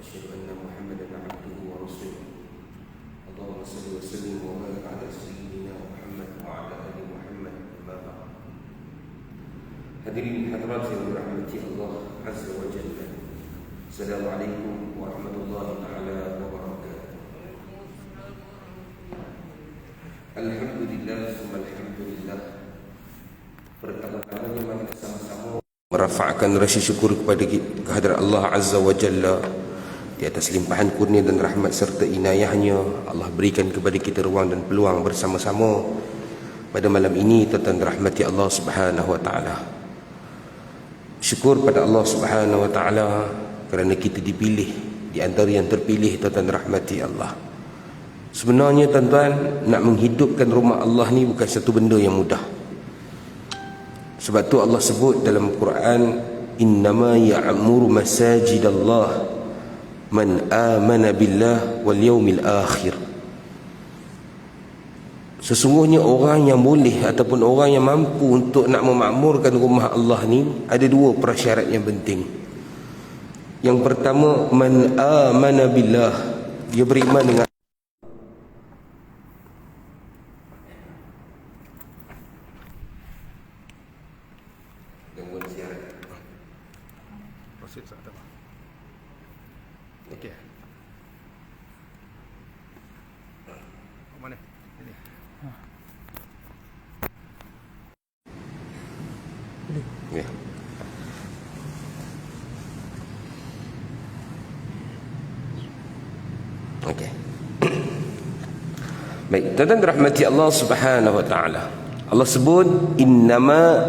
وأشهد أن محمدا عبده ورسوله اللهم صل وسلم وبارك على سيدنا محمد وعلى آل محمد أما بعد. Hadirin hadirat yang dirahmati Allah Azza wa Jalla, Assalamualaikum warahmatullahi taala wabarakatuh. Alhamdulillah, alhamdulillah. Pertama-tamanya mari kita sama-sama merafakkan rasa syukur kepada kehadirat Allah Azza wa Jalla di atas limpahan kurnia dan rahmat serta inayahnya. Allah berikan kepada kita ruang dan peluang bersama-sama pada malam ini tuan-tuan rahmati Allah Subhanahu wa taala. Syukur pada Allah Subhanahu wa taala kerana kita dipilih di antara yang terpilih tuan-tuan rahmati Allah. Sebenarnya tuan-tuan, nak menghidupkan rumah Allah ni bukan satu benda yang mudah. Sebab tu Allah sebut dalam Quran, innama ya'muru masajidallah man amana billah wal yaumil akhir. Sesungguhnya orang yang boleh ataupun orang yang mampu untuk nak memakmurkan rumah Allah ni ada dua prasyarat yang penting. Yang pertama, man amana billah, dia beriman dengan okey. Mana? Ini. ya. Okey. Baik, tuan-tuan rahmati Allah Subhanahu wa taala. Allah sebut innama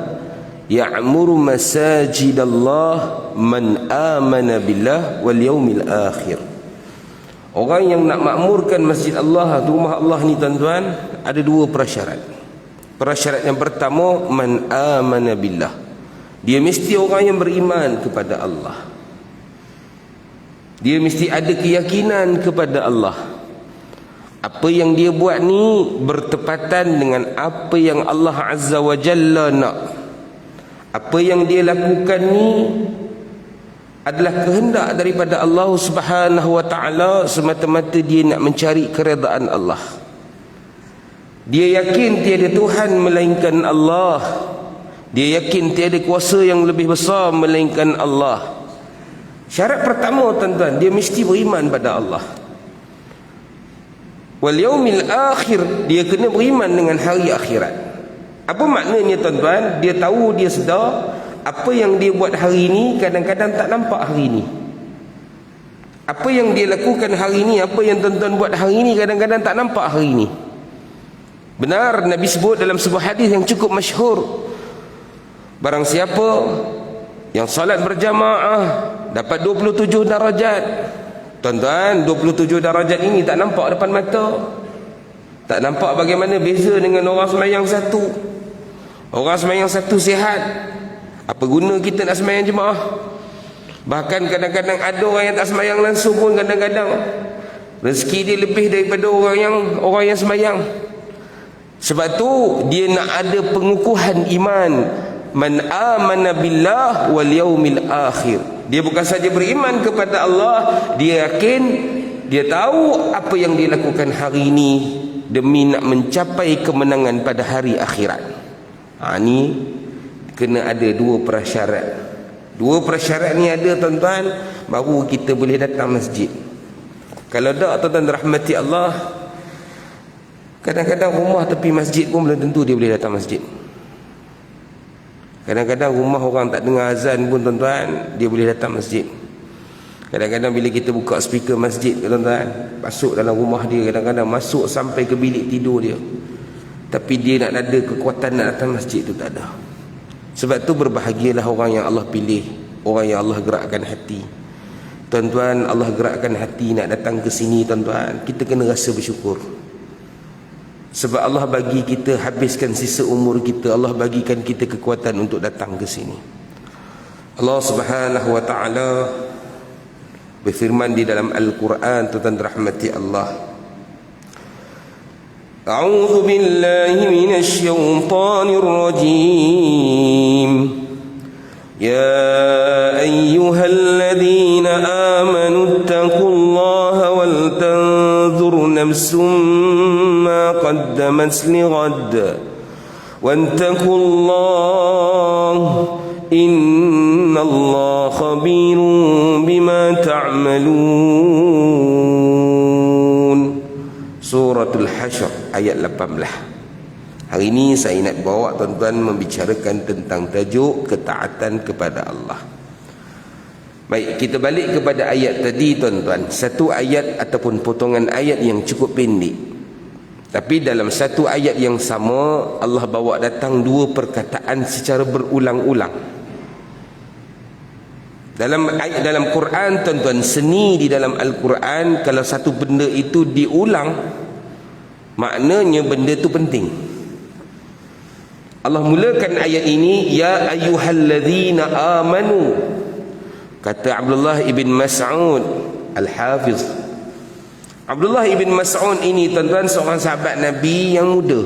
ya'muru masajidallah man amana billah wal yaumil akhir. Orang yang nak makmurkan masjid Allah, rumah Allah ni tuan-tuan, ada dua prasyarat. Prasyarat yang pertama, man amana billah. Dia mesti orang yang beriman kepada Allah. Dia mesti ada keyakinan kepada Allah. Apa yang dia buat ni bertepatan dengan apa yang Allah Azza wa Jalla nak. Apa yang dia lakukan ni adalah kehendak daripada Allah Subhanahu wa taala, semata-mata dia nak mencari keredaan Allah. Dia yakin tiada Tuhan melainkan Allah. Dia yakin tiada kuasa yang lebih besar melainkan Allah. Syarat pertama tuan-tuan, dia mesti beriman pada Allah. Wal yaumil akhir, dia kena beriman dengan hari akhirat. Apa maknanya tuan-tuan? Dia tahu, dia sedar apa yang dia buat hari ini kadang-kadang tak nampak hari ini. Apa yang dia lakukan hari ini, apa yang tuan-tuan buat hari ini kadang-kadang tak nampak hari ini. Benar Nabi sebut dalam sebuah hadis yang cukup masyhur, barang siapa yang salat berjamaah dapat 27 darajat. Tuan-tuan, 27 darajat ini tak nampak depan mata. Tak nampak bagaimana beza dengan orang sembahyang satu. Orang sembahyang satu sihat, apa guna kita nak sembahyang jemaah? Bahkan kadang-kadang ada orang yang tak sembahyang langsung pun kadang-kadang rezeki dia lebih daripada orang yang sembahyang. Sebab tu dia nak ada pengukuhan iman. Man amana billah wal yaumil akhir. Dia bukan saja beriman kepada Allah, dia yakin, dia tahu apa yang dia lakukan hari ini demi nak mencapai kemenangan pada hari akhirat. Ni kena ada dua prasyarat. Dua prasyarat ni ada tuan-tuan, baru kita boleh datang masjid. Kalau tak tuan-tuan rahmati Allah, kadang-kadang rumah tepi masjid pun belum tentu dia boleh datang masjid. Kadang-kadang rumah orang tak dengar azan pun tuan-tuan, dia boleh datang masjid. Kadang-kadang bila kita buka speaker masjid tuan-tuan, masuk dalam rumah dia, kadang-kadang masuk sampai ke bilik tidur dia, tapi dia nak ada kekuatan nak datang masjid tu tak ada. Sebab tu berbahagialah orang yang Allah pilih, orang yang Allah gerakkan hati. Tuan-tuan, Allah gerakkan hati nak datang ke sini tuan-tuan, kita kena rasa bersyukur. Sebab Allah bagi kita habiskan sisa umur kita, Allah bagikan kita kekuatan untuk datang ke sini. Allah Subhanahu wa taala berfirman di dalam Al-Quran, tuan-tuan rahmati Allah, A'udzu billahi minasy syaithanir rajim. يا أيها الذين آمنوا اتقوا الله ولتنظر نفس ما قدمت لغد واتقوا الله إن الله خبير بما تعملون. Suratul Hasyr ayat 18. Hari ini saya nak bawa tuan-tuan membicarakan tentang tajuk ketaatan kepada Allah. Baik, kita balik kepada ayat tadi tuan-tuan. Satu ayat ataupun potongan ayat yang cukup pendek. Tapi dalam satu ayat yang sama Allah bawa datang dua perkataan secara berulang-ulang. Dalam Quran tuan-tuan, seni di dalam Al-Quran, kalau satu benda itu diulang, maknanya benda itu penting. Allah mulakan ayat ini, ya ayyuhalladzina amanu. Kata Abdullah ibn Mas'ud Al-Hafiz. Abdullah ibn Mas'ud ini tuan-tuan seorang sahabat Nabi yang muda.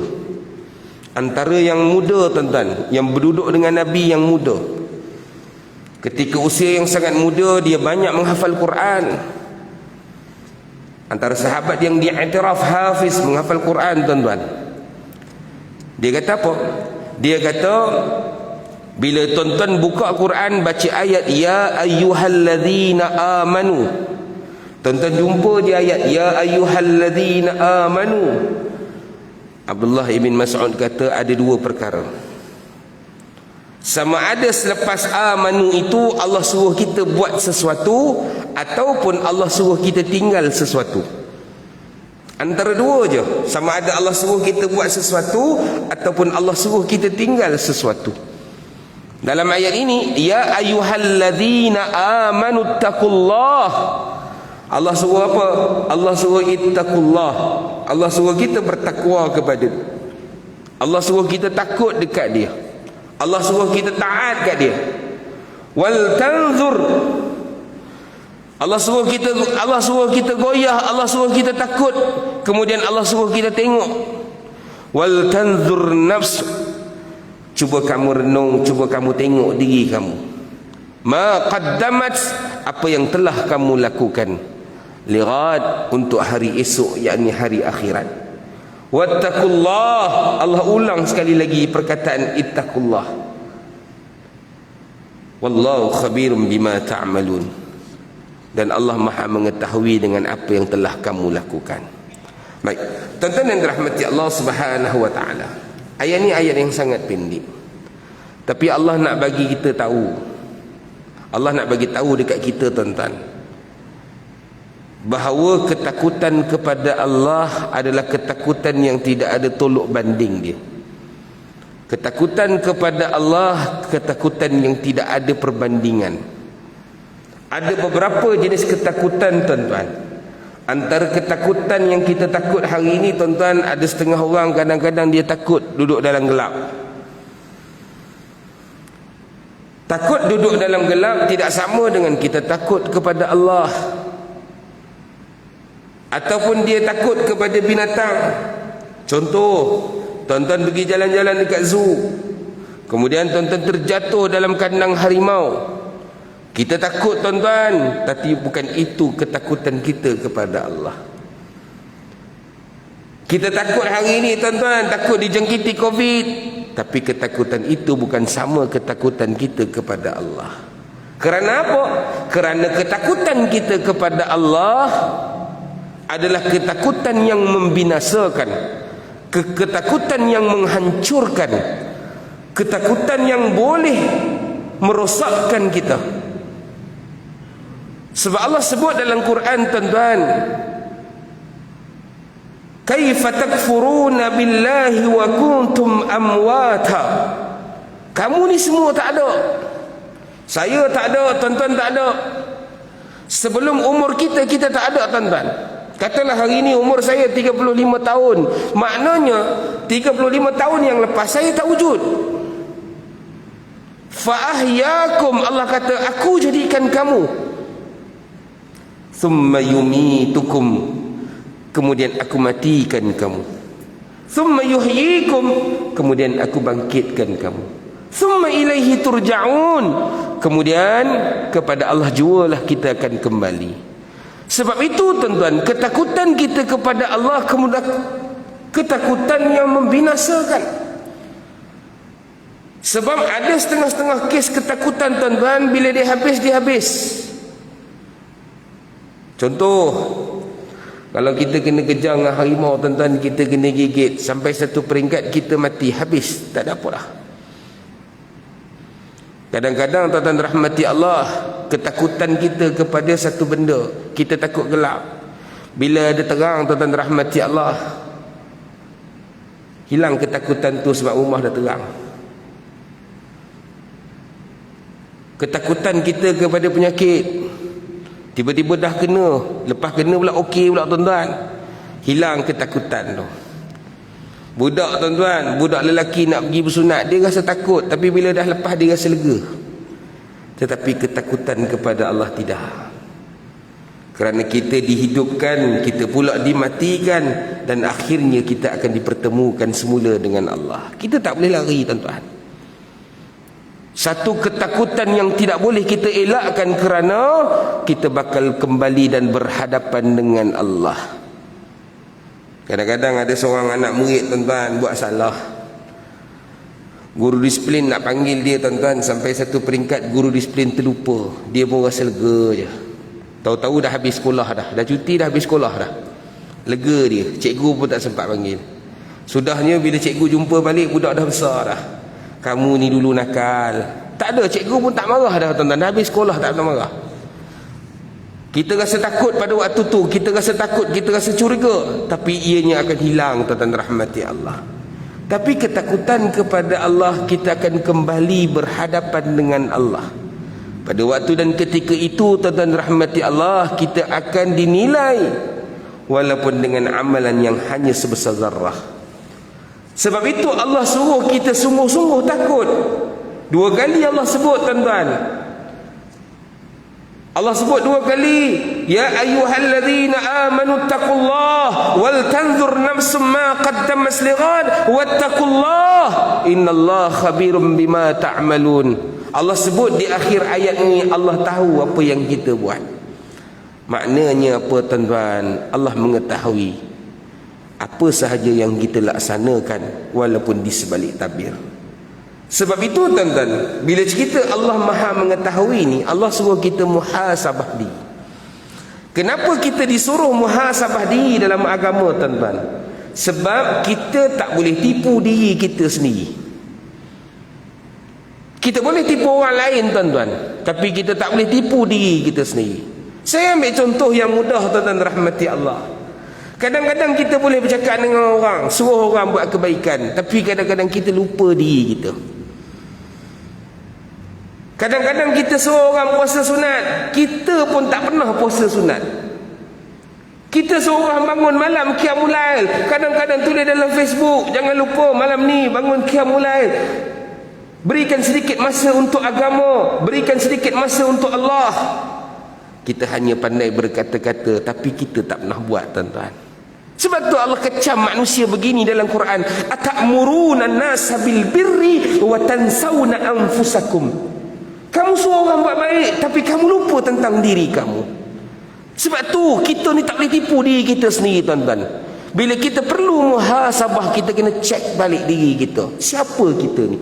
Antara yang muda tuan-tuan, yang berduduk dengan Nabi yang muda. Ketika usia yang sangat muda, dia banyak menghafal Quran. Antara sahabat yang diiktiraf hafiz menghafal Quran tuan-tuan. Dia kata apa? Dia kata, bila tuan-tuan buka Quran, baca ayat ya ayyuhalladzina amanu, tuan-tuan jumpa di ayat ya ayyuhalladzina amanu, Abdullah ibn Mas'ud kata ada dua perkara. Sama ada selepas amanu itu Allah suruh kita buat sesuatu, ataupun Allah suruh kita tinggal sesuatu. Antara dua je. Sama ada Allah suruh kita buat sesuatu, ataupun Allah suruh kita tinggal sesuatu. Dalam ayat ini, ya ayyuhalladzina amanu taqullah, Allah suruh apa? Allah suruh ittaqullah. Allah suruh kita bertakwa kepada Dia. Allah suruh kita takut dekat Dia. Allah suruh kita taat kat Dia. Wal tanzur, Allah suruh kita goyah, Allah suruh kita takut, kemudian Allah suruh kita tengok. Wal tanzur nafs, cuba kamu renung, cuba kamu tengok diri kamu. Ma qaddamat, apa yang telah kamu lakukan. Lighad, untuk hari esok, yakni hari akhirat. Wattaqullah, Allah ulang sekali lagi perkataan ittaqullah. Wallahu khabirum bima ta'malun. Dan Allah maha mengetahui dengan apa yang telah kamu lakukan. Baik, tuan-tuan yang dirahmati Allah Subhanahu wa ta'ala, ayat ni ayat yang sangat pendek, tapi Allah nak bagi kita tahu, Allah nak bagi tahu dekat kita tuan-tuan, bahawa ketakutan kepada Allah adalah ketakutan yang tidak ada tolok banding dia. Ketakutan kepada Allah, ketakutan yang tidak ada perbandingan. Ada beberapa jenis ketakutan tuan-tuan. Antara ketakutan yang kita takut hari ini tuan-tuan, ada setengah orang kadang-kadang dia takut duduk dalam gelap. Takut duduk dalam gelap tidak sama dengan kita takut kepada Allah. Ataupun dia takut kepada binatang. Contoh, tuan-tuan pergi jalan-jalan dekat zoo, kemudian tuan-tuan terjatuh dalam kandang harimau. Kita takut tuan-tuan, tapi bukan itu ketakutan kita kepada Allah. Kita takut hari ini tuan-tuan, takut dijangkiti COVID, tapi ketakutan itu bukan sama ketakutan kita kepada Allah. Kerana apa? Kerana ketakutan kita kepada Allah adalah ketakutan yang membinasakan, ketakutan yang menghancurkan, ketakutan yang boleh merosakkan kita. Sebab Allah sebut dalam Quran tuan-tuan, kaifa takfuruna billahi wa kuntum amwata. Kamu ni semua tak ada, saya tak ada, tuan-tuan tak ada. Sebelum umur kita tak ada tuan-tuan. Katalah hari ini umur saya 35 tahun, maknanya 35 tahun yang lepas saya tak wujud. Fa ahyakum, Allah kata aku jadikan kamu. Thumma yumitukum, kemudian aku matikan kamu. Thumma yuhyikum, kemudian aku bangkitkan kamu. Thumma ilaihi turja'un, kemudian kepada Allah jualah kita akan kembali. Sebab itu tuan-tuan, ketakutan kita kepada Allah kemudian ketakutan yang membinasakan. Sebab ada setengah-setengah kes ketakutan tuan-tuan, bila dia habis, dia habis. Contoh, kalau kita kena kejar dengan harimau tuan-tuan, kita kena gigit sampai satu peringkat kita mati, habis, tak ada apa dah. Kadang-kadang tuan-tuan rahmati Allah, ketakutan kita kepada satu benda, kita takut gelap. Bila ada terang tuan-tuan rahmati Allah, hilang ketakutan tu sebab rumah dah terang. Ketakutan kita kepada penyakit, tiba-tiba dah kena, lepas kena pula okey pula tuan-tuan, hilang ketakutan tu. Budak tuan-tuan, budak lelaki nak pergi bersunat, dia rasa takut, tapi bila dah lepas dia rasa lega. Tetapi ketakutan kepada Allah tidak. Kerana kita dihidupkan, kita pula dimatikan, dan akhirnya kita akan dipertemukan semula dengan Allah. Kita tak boleh lari tuan-tuan. Satu ketakutan yang tidak boleh kita elakkan, kerana kita bakal kembali dan berhadapan dengan Allah. Kadang-kadang ada seorang anak murid tuan-tuan buat salah, guru disiplin nak panggil dia tuan-tuan, sampai satu peringkat guru disiplin terlupa. Dia pun rasa lega je. Tahu-tahu dah habis sekolah dah cuti, dah habis sekolah dah. Lega dia, cikgu pun tak sempat panggil. Sudahnya bila cikgu jumpa balik, budak dah besar dah. Kamu ni dulu nakal. Tak ada, cikgu pun tak marah dah tuan-tuan, dah habis sekolah tak pernah marah. Kita rasa takut pada waktu tu, kita rasa takut, kita rasa curiga, tapi ianya akan hilang tuan-tuan rahmati Allah. Tapi ketakutan kepada Allah, kita akan kembali berhadapan dengan Allah. Pada waktu dan ketika itu tuan-tuan rahmati Allah, kita akan dinilai walaupun dengan amalan yang hanya sebesar zarrah. Sebab itu Allah suruh kita sungguh-sungguh takut. 2 kali Allah sebut tuan-tuan. Allah sebut 2 kali, ya ayyuhalladzina amanu taqullah wal tanzur nafsum ma qaddamat lighad wattaqullah innallaha khabirum bima ta'malun. Allah sebut di akhir ayat ni, Allah tahu apa yang kita buat. Maknanya apa tuan-tuan? Allah mengetahui apa sahaja yang kita laksanakan walaupun di sebalik tabir. Sebab itu tuan-tuan, bila cerita Allah Maha mengetahui ni, Allah suruh kita muhasabah diri. Kenapa kita disuruh muhasabah diri dalam agama tuan-tuan? Sebab kita tak boleh tipu diri kita sendiri. Kita boleh tipu orang lain tuan-tuan, tapi kita tak boleh tipu diri kita sendiri. Saya ambil contoh yang mudah tuan-tuan rahmati Allah. Kadang-kadang kita boleh bercakap dengan orang, suruh orang buat kebaikan, tapi kadang-kadang kita lupa diri kita. Kadang-kadang kita suruh orang puasa sunat, kita pun tak pernah puasa sunat. Kita suruh orang bangun malam qiyamul lail, kadang-kadang tulis dalam Facebook, jangan lupa malam ni bangun qiyamul lail. Berikan sedikit masa untuk agama, berikan sedikit masa untuk Allah. Kita hanya pandai berkata-kata, tapi kita tak pernah buat tuan-tuan. Sebab tu Allah kecam manusia begini dalam Quran, atamuruna an-nasa bil birri wa tansawna anfusakum. Kamu suruh orang buat baik, tapi kamu lupa tentang diri kamu. Sebab tu kita ni tak boleh tipu diri kita sendiri tuan-tuan. Bila kita perlu muhasabah, kita kena cek balik diri kita. Siapa kita ni?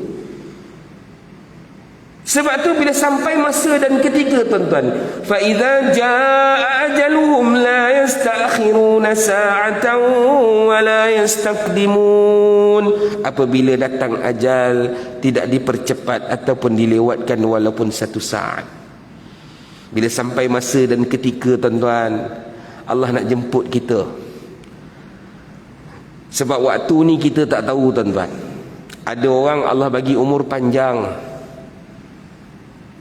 Sebab tu bila sampai masa dan ketika tuan-tuan, fa idza jaa ajaluhum la yastakhiruna sa'atan wa la yastaqdimun. Apabila datang ajal, tidak dipercepat ataupun dilewatkan walaupun 1 saat. Bila sampai masa dan ketika tuan-tuan, Allah nak jemput kita. Sebab waktu ni kita tak tahu tuan-tuan. Ada orang Allah bagi umur panjang,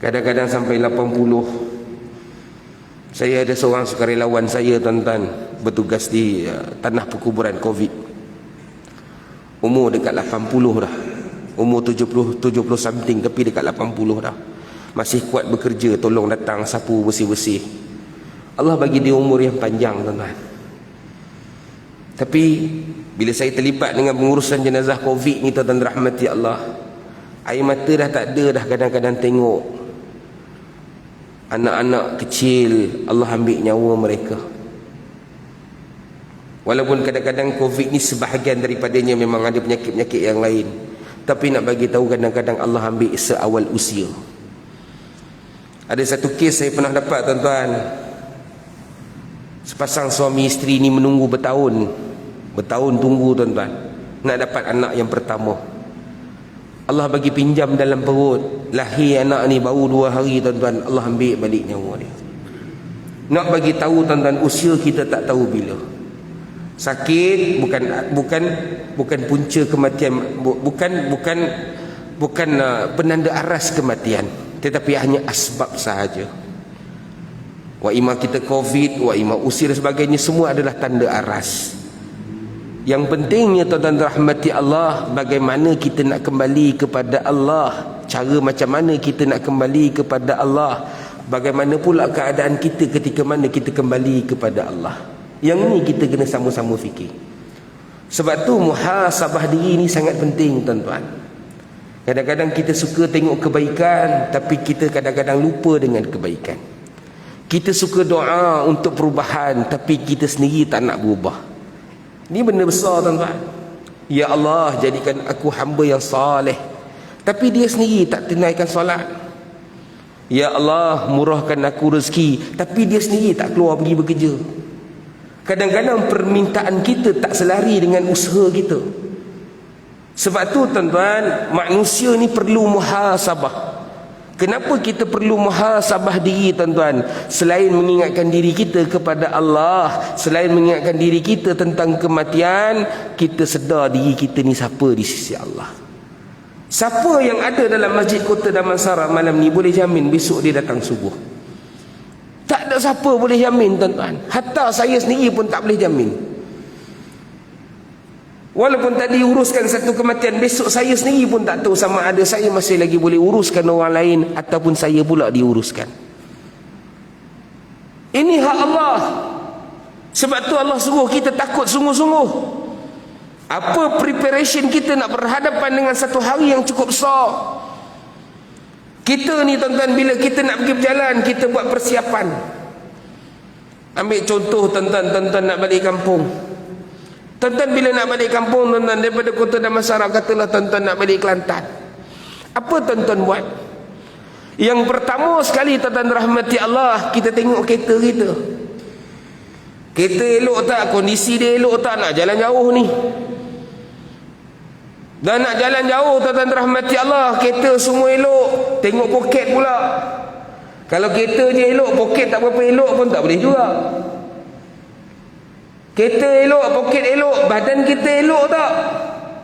kadang-kadang sampai 80. Saya ada seorang sukarelawan saya tuan-tuan, bertugas di tanah perkuburan COVID. Umur dekat 80 dah. Umur 70 something, tapi dekat 80 dah. Masih kuat bekerja, tolong datang sapu bersih-bersih. Allah bagi dia umur yang panjang tuan-tuan. Tapi bila saya terlibat dengan pengurusan jenazah COVID ni tuan-tuan rahmati Allah, air mata dah tak ada dah kadang-kadang tengok. Anak-anak kecil Allah ambil nyawa mereka. Walaupun kadang-kadang COVID ni sebahagian daripadanya memang ada penyakit-penyakit yang lain, tapi nak bagi tahu kadang-kadang Allah ambil seawal usia. Ada satu kes saya pernah dapat, tuan-tuan. Sepasang suami isteri ni menunggu bertahun tunggu, tuan-tuan, nak dapat anak yang pertama. Allah bagi pinjam dalam perut, lahir anak ni baru 2 hari, tuan-tuan, Allah ambil balik nyawa dia. Nak bagi tahu, tuan-tuan, usia kita tak tahu bila. Sakit bukan punca kematian, bukan penanda aras kematian, tetapi hanya asbab sahaja. Wa ima kita COVID, wa ima usia dan sebagainya, semua adalah tanda aras. Yang pentingnya, tuan-tuan rahmati Allah, bagaimana kita nak kembali kepada Allah, cara macam mana kita nak kembali kepada Allah, bagaimana pula keadaan kita ketika mana kita kembali kepada Allah. Yang ni kita kena sama-sama fikir. Sebab tu muhasabah diri ni sangat penting, tuan-tuan. Kadang-kadang kita suka tengok kebaikan, tapi kita kadang-kadang lupa dengan kebaikan. Kita suka doa untuk perubahan, tapi kita sendiri tak nak berubah. Ini benda besar, tuan-tuan. Ya Allah, jadikan aku hamba yang saleh, tapi dia sendiri tak tunaikan solat. Ya Allah, murahkan aku rezeki, tapi dia sendiri tak keluar pergi bekerja. Kadang-kadang permintaan kita tak selari dengan usaha kita. Sebab tu, tuan-tuan, manusia ni perlu muhasabah. Kenapa kita perlu muhasabah diri, tuan-tuan? Selain mengingatkan diri kita kepada Allah, selain mengingatkan diri kita tentang kematian, kita sedar diri kita ni siapa di sisi Allah. Siapa yang ada dalam Masjid Kota Damansara malam ni boleh jamin besok dia datang subuh? Tak ada siapa boleh jamin, tuan-tuan. Hatta saya sendiri pun tak boleh jamin. Walaupun tadi uruskan satu kematian, besok saya sendiri pun tak tahu sama ada saya masih lagi boleh uruskan orang lain ataupun saya pula diuruskan. Ini hak Allah. Sebab tu Allah suruh kita takut sungguh-sungguh. Apa preparation kita nak berhadapan dengan satu hari yang cukup besar. Kita ni, tuan-tuan, bila kita nak pergi berjalan, kita buat persiapan. Ambil contoh, tuan-tuan nak balik kampung. Tuan-tuan bila nak balik kampung, tuan-tuan, daripada Kota Damansara, katalah tuan-tuan nak balik Kelantan. Apa tuan-tuan buat? Yang pertama sekali, tuan-tuan rahmati Allah, kita tengok kereta kita. Kereta elok tak? Kondisi dia elok tak? Nak jalan jauh ni. Dan nak jalan jauh, tuan-tuan rahmati Allah, kereta semua elok, tengok poket pula. Kalau kereta je elok, poket tak berapa elok pun tak boleh juga. Kereta elok, poket elok, badan kita elok tak?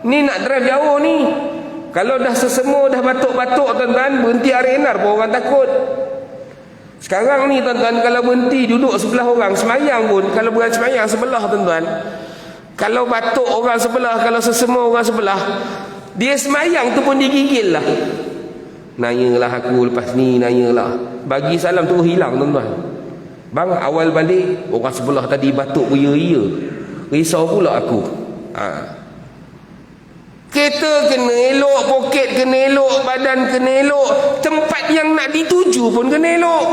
Ni nak drive jauh ni. Kalau dah sesemo, dah batuk-batuk, tuan-tuan, berhenti R&R pun orang takut. Sekarang ni, tuan-tuan, kalau berhenti duduk sebelah orang, semayang pun, kalau bukan semayang sebelah, tuan-tuan, kalau batuk orang sebelah, kalau sesama orang sebelah, dia semayang tu pun digigil lah. Nanyalah aku lepas ni, nanyalah. Bagi salam tu hilang, tuan-tuan. Bang, awal balik, orang sebelah tadi batuk beria-ia. Risau pula aku. Kereta kena elok, poket kena elok, badan kena elok, tempat yang nak dituju pun kena elok.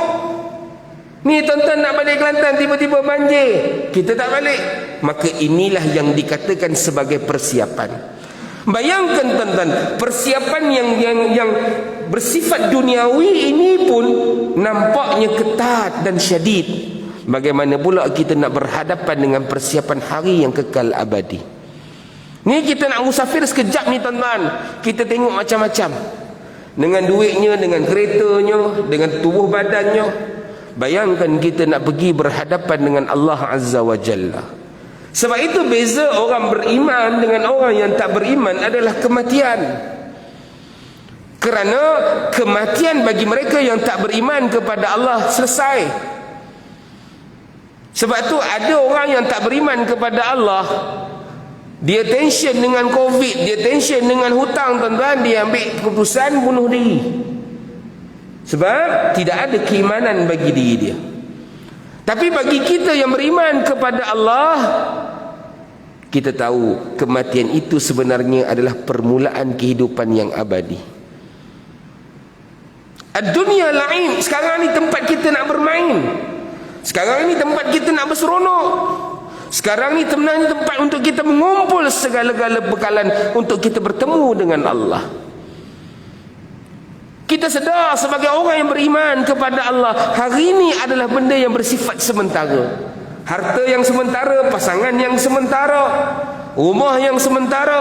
Ni tuan-tuan nak balik Kelantan, tiba-tiba banjir, kita tak balik. Maka inilah yang dikatakan sebagai persiapan. Bayangkan, tuan-tuan, persiapan yang bersifat duniawi ini pun nampaknya ketat dan syadid. Bagaimana pula kita nak berhadapan dengan persiapan hari yang kekal abadi? Ni kita nak musafir sekejap ni, tuan-tuan, kita tengok macam-macam. Dengan duitnya, dengan keretanya, dengan tubuh badannya. Bayangkan kita nak pergi berhadapan dengan Allah Azza wa Jalla. Sebab itu beza orang beriman dengan orang yang tak beriman adalah kematian. Kerana kematian bagi mereka yang tak beriman kepada Allah selesai. Sebab tu ada orang yang tak beriman kepada Allah, dia tension dengan COVID, dia tension dengan hutang, tuan-tuan, dia ambil keputusan bunuh diri. Sebab tidak ada keimanan bagi diri dia. Tapi bagi kita yang beriman kepada Allah, kita tahu kematian itu sebenarnya adalah permulaan kehidupan yang abadi. Ad-dunya la'ib. Sekarang ni tempat kita nak bermain. Sekarang ni tempat kita nak berseronok. Sekarang ni sebenarnya tempat untuk kita mengumpul segala-gala bekalan untuk kita bertemu dengan Allah. Kita sedar sebagai orang yang beriman kepada Allah, hari ini adalah benda yang bersifat sementara. Harta yang sementara, pasangan yang sementara, rumah yang sementara,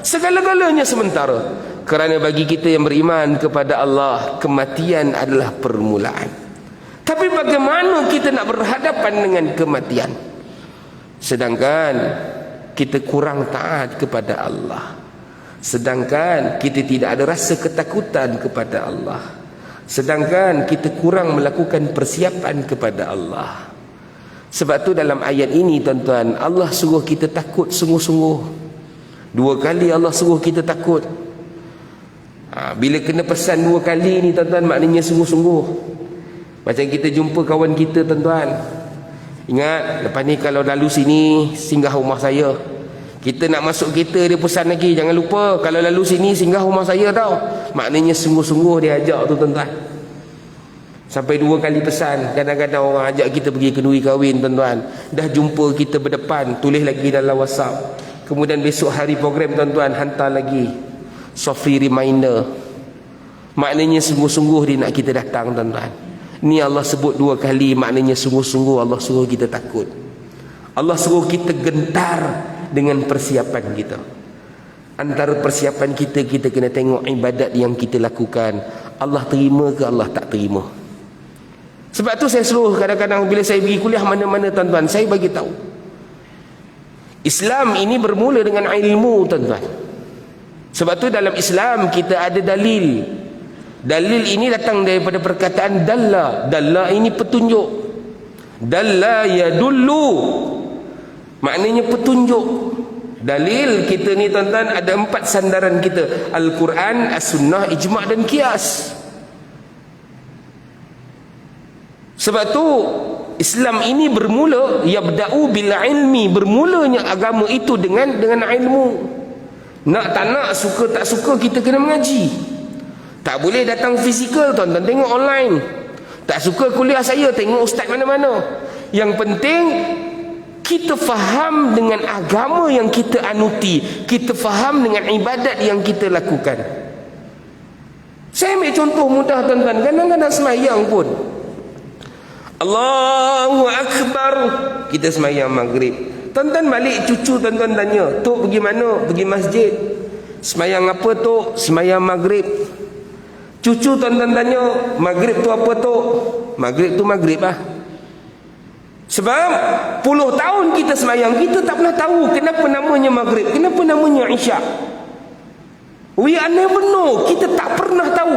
segala-galanya sementara. Kerana bagi kita yang beriman kepada Allah, kematian adalah permulaan. Tapi bagaimana kita nak berhadapan dengan kematian sedangkan kita kurang taat kepada Allah, sedangkan kita tidak ada rasa ketakutan kepada Allah, sedangkan kita kurang melakukan persiapan kepada Allah. Sebab tu dalam ayat ini tuan-tuan, Allah suruh kita takut sungguh-sungguh. 2 kali Allah suruh kita takut. Bila kena pesan 2 kali ni tuan-tuan, maknanya sungguh-sungguh. Macam kita jumpa kawan kita tuan-tuan, ingat lepas ni kalau lalu sini singgah rumah saya. Kita nak masuk kereta, dia pesan lagi, jangan lupa kalau lalu sini singgah rumah saya tau. Maknanya sungguh-sungguh dia ajak tu tuan-tuan. Sampai 2 kali pesan. Kadang-kadang orang ajak kita pergi kenduri kahwin tuan-tuan, dah jumpa kita berdepan, tulis lagi dalam WhatsApp. Kemudian besok hari program tuan-tuan, hantar lagi software reminder. Maknanya sungguh-sungguh dia nak kita datang tuan-tuan. Ni Allah sebut 2 kali, maknanya sungguh-sungguh Allah suruh kita takut. Allah suruh kita gentar dengan persiapan kita. Antara persiapan kita, kita kena tengok ibadat yang kita lakukan, Allah terima ke Allah tak terima. Sebab tu saya selalu kadang-kadang bila saya pergi kuliah mana-mana tuan-tuan, saya bagi tahu Islam ini bermula dengan ilmu tuan-tuan. Sebab tu dalam Islam kita ada dalil. Dalil ini datang daripada perkataan dalla. Dalla ini petunjuk. Dalla yadullu, maknanya petunjuk. Dalil kita ni tuan-tuan ada 4 sandaran kita: Al-Quran, As-Sunnah, Ijma' dan Qiyas. Sebab tu Islam ini bermula, yabda'u bil ilmi, bermulanya agama itu dengan ilmu. Nak tak nak, suka tak suka, kita kena mengaji. Tak boleh datang fizikal tuan-tuan, tengok online. Tak suka kuliah saya, tengok ustaz mana-mana. Yang penting kita faham dengan agama yang kita anuti, kita faham dengan ibadat yang kita lakukan. Saya ambil contoh mudah tuan-tuan, kadang-kadang semayang pun Allahu Akbar, kita semayang maghrib. Tuan-tuan balik, cucu tuan-tuan tanya, "Tok pergi mana?" "Pergi masjid." "Semayang apa Tok?" "Semayang maghrib." Cucu tuan-tuan tanya, "Maghrib tu apa Tok?" "Maghrib tu maghrib lah." Sebab puluh tahun kita semayang, kita tak pernah tahu kenapa namanya maghrib, kenapa namanya isyak. We are never know. Kita tak pernah tahu.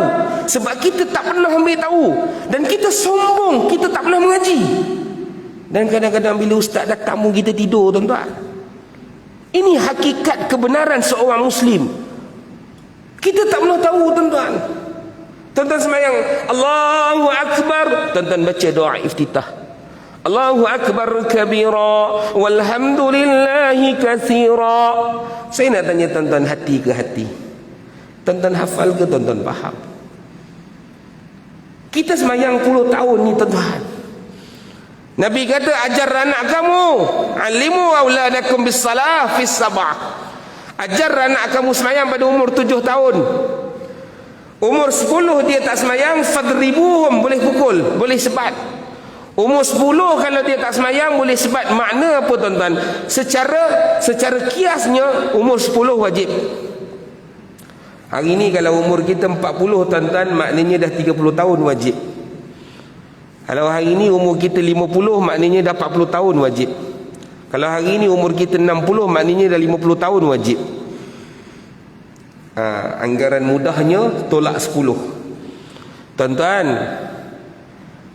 Sebab kita tak pernah ambil tahu. Dan kita sombong, kita tak pernah mengaji. Dan kadang-kadang bila ustaz datang pun kita tidur tuan-tuan. Ini hakikat kebenaran seorang Muslim. Kita tak pernah tahu tuan-tuan. Tuan-tuan semayang Allahu Akbar, tuan-tuan baca doa iftitah, Allahu Akbar kabira walhamdulillahi katsira. Saya nak tanya tuan-tuan, hati ke hati? Tuan-tuan hafal ke tuan-tuan faham? Kita semayang puluh tahun ni tuan-tuan. Nabi kata, ajar anak kamu, alimu auladakum bis salah fis sab'ah. Ajar anak kamu semayang pada umur 7 tahun. Umur 10 dia tak semayang, fadribuhum, boleh pukul, boleh sebat. Umur 10 kalau dia tak semayang, boleh sebat. Makna apa tuan-tuan? Secara kiasnya umur 10 wajib. Hari ni kalau umur kita 40 tuan-tuan, maknanya dah 30 tahun wajib. Kalau hari ni umur kita 50, maknanya dah 40 tahun wajib. Kalau hari ni umur kita 60, maknanya dah 50 tahun wajib. Anggaran mudahnya tolak 10. Tuan-tuan,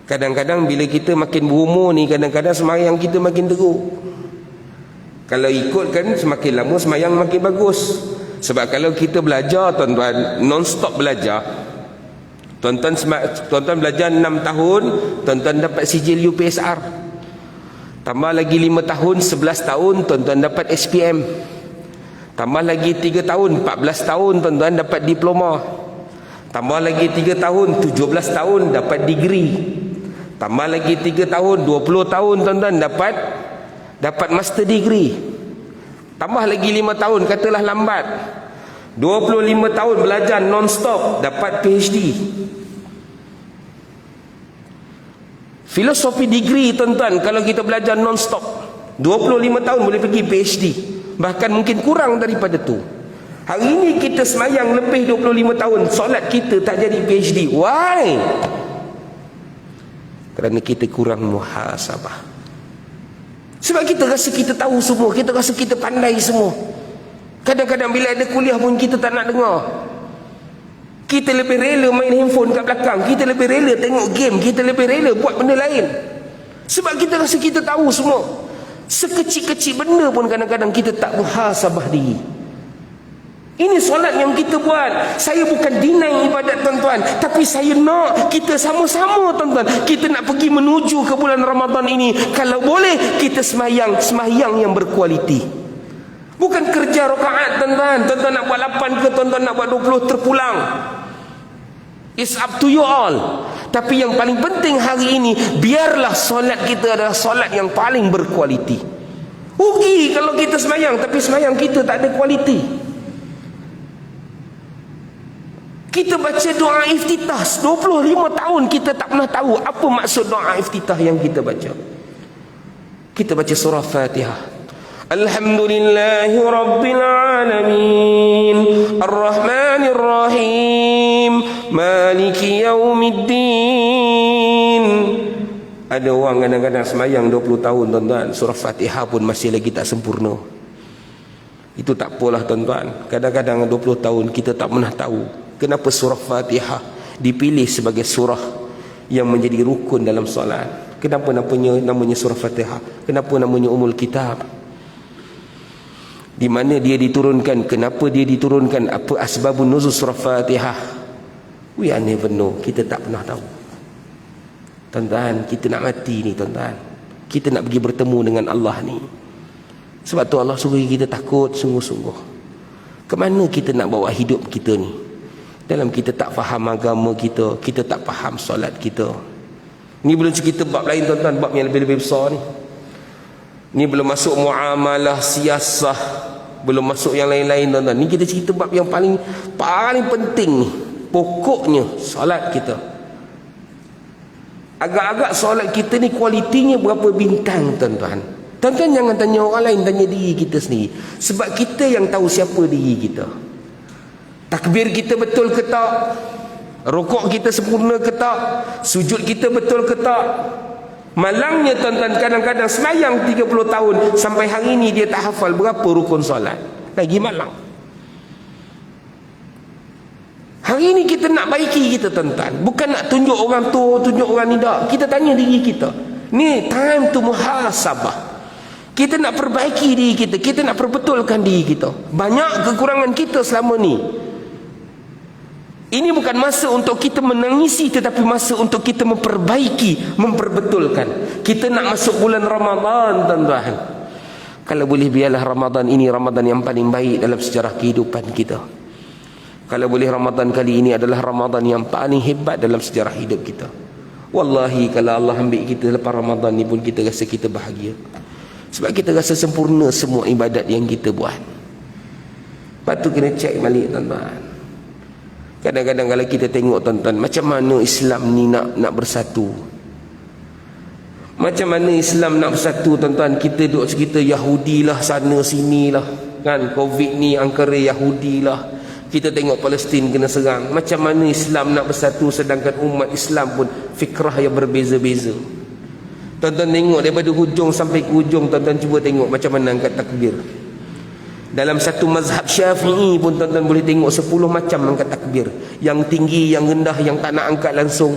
kadang-kadang bila kita makin berumur ni, kadang-kadang semayang kita makin teruk. Kalau ikutkan semakin lama semayang makin bagus. Sebab kalau kita belajar tuan-tuan, non-stop belajar, tuan-tuan belajar 6 tahun, tuan-tuan dapat sijil UPSR. Tambah lagi 5 tahun, 11 tahun, tuan-tuan dapat SPM. Tambah lagi 3 tahun, 14 tahun, tuan-tuan dapat diploma. Tambah lagi 3 tahun, 17 tahun dapat degree. Tambah lagi 3 tahun, 20 tahun tuan-tuan dapat master degree. Tambah lagi 5 tahun, katalah lambat, 25 tahun belajar non-stop, dapat PhD. Filosofi degree tuan-tuan, kalau kita belajar non-stop 25 tahun boleh pergi PhD. Bahkan mungkin kurang daripada tu. Hari ini kita semayang lebih 25 tahun, solat kita tak jadi PhD. Why? Kerana kita kurang muhasabah. Sebab kita rasa kita tahu semua, kita rasa kita pandai semua. Kadang-kadang bila ada kuliah pun kita tak nak dengar. Kita lebih rela main handphone kat belakang, kita lebih rela tengok game, kita lebih rela buat benda lain. Sebab kita rasa kita tahu semua. Sekecil-kecil benda pun kadang-kadang kita tak muhasabah diri. Ini solat yang kita buat. Saya bukan deny ibadat tuan-tuan, tapi saya nak kita sama-sama tuan-tuan. Kita nak pergi menuju ke bulan Ramadan ini. Kalau boleh kita semayang yang berkualiti. Bukan kerja rakaat tuan-tuan. Tuan-tuan nak buat 8 ke, tuan-tuan nak buat 20, terpulang. It's up to you all. Tapi yang paling penting hari ini, biarlah solat kita adalah solat yang paling berkualiti. Rugi kalau kita semayang tapi semayang kita tak ada kualiti. Kita baca doa iftitah 25 tahun kita tak pernah tahu apa maksud doa iftitah yang kita baca. Kita baca surah Fatihah. Alhamdulillahi Rabbil Alamin, Ar-Rahmanir Rahim, Maliki Yaumiddin. Ada orang kadang-kadang semayang 20 tahun tuan-tuan, surah Fatihah pun masih lagi tak sempurna. Itu tak apalah tuan-tuan. Kadang-kadang 20 tahun kita tak pernah tahu kenapa surah Fatihah dipilih sebagai surah yang menjadi rukun dalam solat. Kenapa namanya surah Fatihah? Kenapa namanya Ummul Kitab? Di mana dia diturunkan? Kenapa dia diturunkan? Apa asbabun nuzul surah Fatihah? We are never know. Kita tak pernah tahu. Tuan-tuan, kita nak mati ni tuan-tuan. Kita nak pergi bertemu dengan Allah ni. Sebab tu Allah suruh kita takut sungguh-sungguh. Kemana kita nak bawa hidup kita ni? Dalam kita tak faham agama kita, kita tak faham solat kita. Ni belum cerita bab lain tuan-tuan, bab yang lebih-lebih besar ni. Ni belum masuk muamalah, siasah, belum masuk yang lain-lain tuan-tuan. Ni kita cerita bab yang paling penting ni. Pokoknya solat kita. Agak-agak solat kita ni kualitinya berapa bintang tuan-tuan. Tuan-tuan jangan tanya orang lain, tanya diri kita sendiri. Sebab kita yang tahu siapa diri kita. Takbir kita betul ke tak? Rukuk kita sempurna ke tak? Sujud kita betul ke tak? Malangnya tuan-tuan, kadang-kadang semayang 30 tahun sampai hari ini dia tak hafal berapa rukun solat. Lagi malang. Hari ini kita nak baiki kita tuan-tuan. Bukan nak tunjuk orang tu, tunjuk orang ni, tak. Kita tanya diri kita. Ni time tu muhasabah. Kita nak perbaiki diri kita, kita nak perbetulkan diri kita. Banyak kekurangan kita selama ni. Ini bukan masa untuk kita menangisi, tetapi masa untuk kita memperbaiki, memperbetulkan. Kita nak masuk bulan Ramadan tuan-tuan. Kalau boleh biarlah Ramadan ini Ramadan yang paling baik dalam sejarah kehidupan kita. Kalau boleh Ramadan kali ini adalah Ramadan yang paling hebat dalam sejarah hidup kita. Wallahi kalau Allah ambil kita lepas Ramadan ni pun kita rasa kita bahagia. Sebab kita rasa sempurna semua ibadat yang kita buat. Lepas tu kena cek balik tuan-tuan. Kadang-kadang kalau kita tengok tuan-tuan, macam mana Islam ni nak bersatu. Macam mana Islam nak bersatu tuan-tuan. Kita duduk cerita Yahudi lah sana sini lah, kan, Covid ni angkara Yahudi lah. Kita tengok Palestin kena serang. Macam mana Islam nak bersatu sedangkan umat Islam pun fikrah yang berbeza-beza. Tuan-tuan tengok daripada hujung sampai ke hujung, tuan-tuan cuba tengok macam mana angkat takbir. Dalam satu mazhab Syafi'i pun tuan-tuan boleh tengok 10 macam angkat takbir. Yang tinggi, yang rendah, yang tak nak angkat langsung,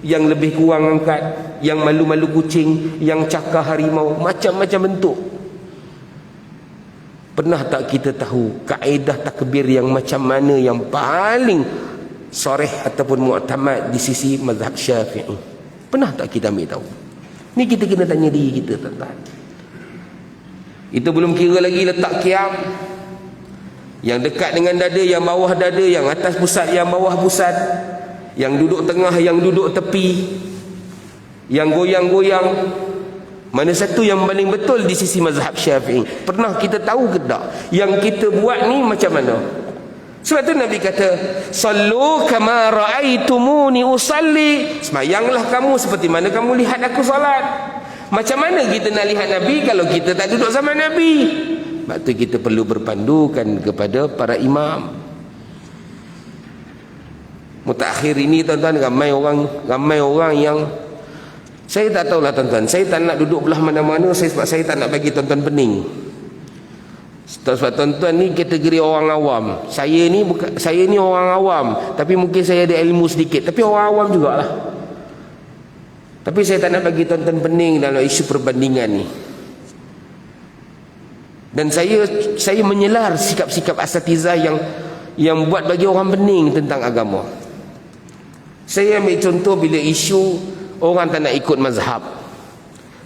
yang lebih kurang angkat, yang malu-malu kucing, yang cakar harimau, macam-macam bentuk. Pernah tak kita tahu kaedah takbir yang macam mana yang paling soreh ataupun mu'tamad di sisi mazhab Syafi'i? Pernah tak kita ambil tahu? Ni kita kena tanya diri kita tuan-tuan. Itu belum kira lagi letak qiyam. Yang dekat dengan dada, yang bawah dada, yang atas pusat, yang bawah pusat, yang duduk tengah, yang duduk tepi, yang goyang-goyang. Mana satu yang paling betul di sisi mazhab Syafi'i? Pernah kita tahu ke tak yang kita buat ni macam mana? Sebab tu Nabi kata, sallu kama ra'aitumuni usalli, semayanglah kamu seperti mana kamu lihat aku solat. Macam mana kita nak lihat Nabi kalau kita tak duduk zaman Nabi? Sebab tu kita perlu berpandukan kepada para imam. Mutakhir ini tuan-tuan, ramai orang yang saya tak tahulah tuan-tuan, saya tak nak duduk belah mana-mana sebab saya tak nak bagi tuan-tuan pening. Sebab tuan-tuan ni kategori orang awam. Saya ni orang awam, tapi mungkin saya ada ilmu sedikit, tapi orang awam jugalah. Tapi saya tak nak bagi tuan-tuan pening dalam isu perbandingan ni. Dan saya menyelar sikap-sikap asatizah yang buat bagi orang pening tentang agama. Saya ambil contoh bila isu orang tak nak ikut mazhab.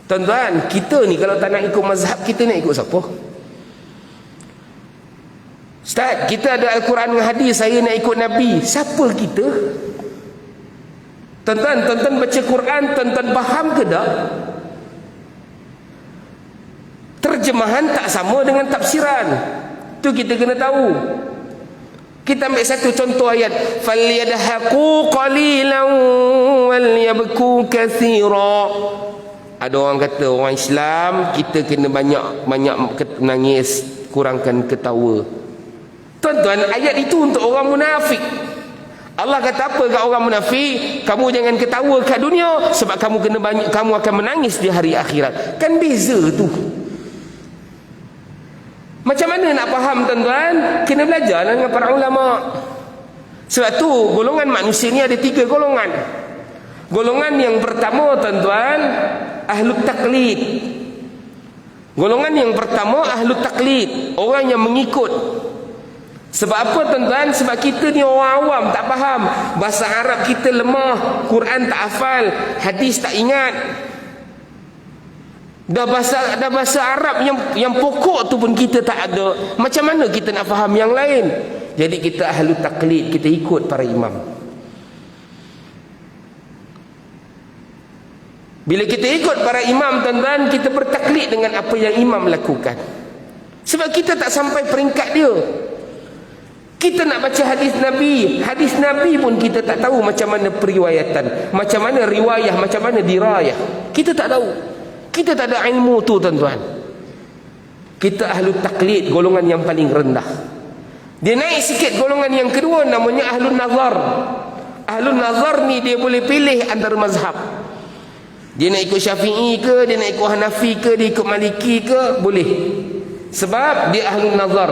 Tuan-tuan, kita ni kalau tak nak ikut mazhab, kita nak ikut siapa? Ustaz, kita ada Al-Quran dan hadis, saya nak ikut Nabi. Siapa kita? Tuan-tuan baca Quran, tuan-tuan faham ke tak? Terjemahan tak sama dengan tafsiran. Tu kita kena tahu. Kita ambil satu contoh ayat, falyadhaqu qalilan walyabku katsira. Ada orang kata orang Islam kita kena banyak nangis, kurangkan ketawa. Tuan-tuan, ayat itu untuk orang munafik. Allah kata apa kat orang munafik? Kamu jangan ketawa kat dunia sebab kamu akan menangis di hari akhirat. Kan beza tu. Macam mana nak faham tuan-tuan? Kena belajar dengan para ulama. Sebab tu golongan manusia ni ada 3 golongan. Golongan yang pertama tuan-tuan, ahlu taklid. Golongan yang pertama ahlu taklid, orang yang mengikut. Sebab apa tuan-tuan? Sebab kita ni orang awam, tak faham. Bahasa Arab kita lemah, Quran tak hafal, hadis tak ingat. Dah bahasa Arab yang pokok tu pun kita tak ada. Macam mana kita nak faham yang lain? Jadi kita ahlu taklid, kita ikut para imam. Bila kita ikut para imam tuan-tuan, kita bertaklid dengan apa yang imam lakukan. Sebab kita tak sampai peringkat dia. Kita nak baca hadis Nabi pun kita tak tahu macam mana periwayatan, macam mana riwayah, macam mana dirayah. Kita tak tahu. Kita tak ada ilmu tu tuan-tuan. Kita ahlu taklid, golongan yang paling rendah. Dia naik sikit golongan yang kedua, namanya ahlun nazar. Ahlun nazar ni dia boleh pilih antara mazhab. Dia nak ikut Syafi'i ke, dia nak ikut Hanafi ke, dia ikut Maliki ke, boleh. Sebab dia ahlun nazar.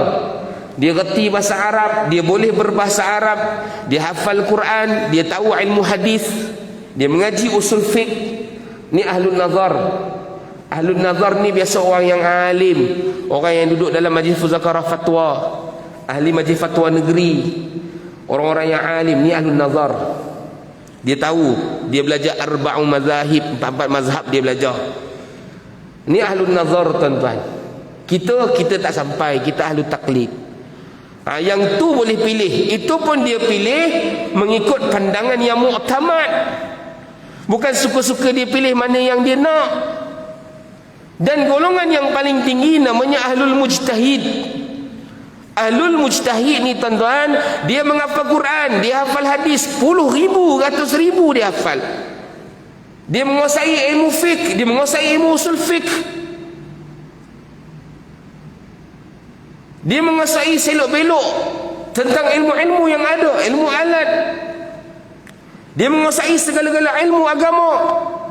Dia reti bahasa Arab, dia boleh berbahasa Arab, dia hafal Quran, dia tahu ilmu hadis, dia mengaji usul fiqh. Ni ahlun nazar. Ahlun nazar ni biasa orang yang alim, orang yang duduk dalam majlis muzakarah fatwa, ahli majlis fatwa negeri, orang-orang yang alim. Ni ahlun nazar. Dia tahu, dia belajar arba'u mazahib, 4 mazhab dia belajar. Ni ahlun nazar tuan-tuan. Kita tak sampai, kita ahlu taklid. Yang tu boleh pilih. Itu pun dia pilih mengikut pandangan yang mu'tamad. Bukan suka-suka dia pilih mana yang dia nak. Dan golongan yang paling tinggi namanya ahlul mujtahid. Ahlul mujtahid ni tuan-tuan, dia menghafal Quran, dia hafal hadis 10,000, ratus ribu dia hafal. Dia menguasai ilmu fiqh, dia menguasai ilmu usul fiqh. Dia menguasai selok-belok tentang ilmu-ilmu yang ada, ilmu alat. Dia menguasai segala-gala ilmu agama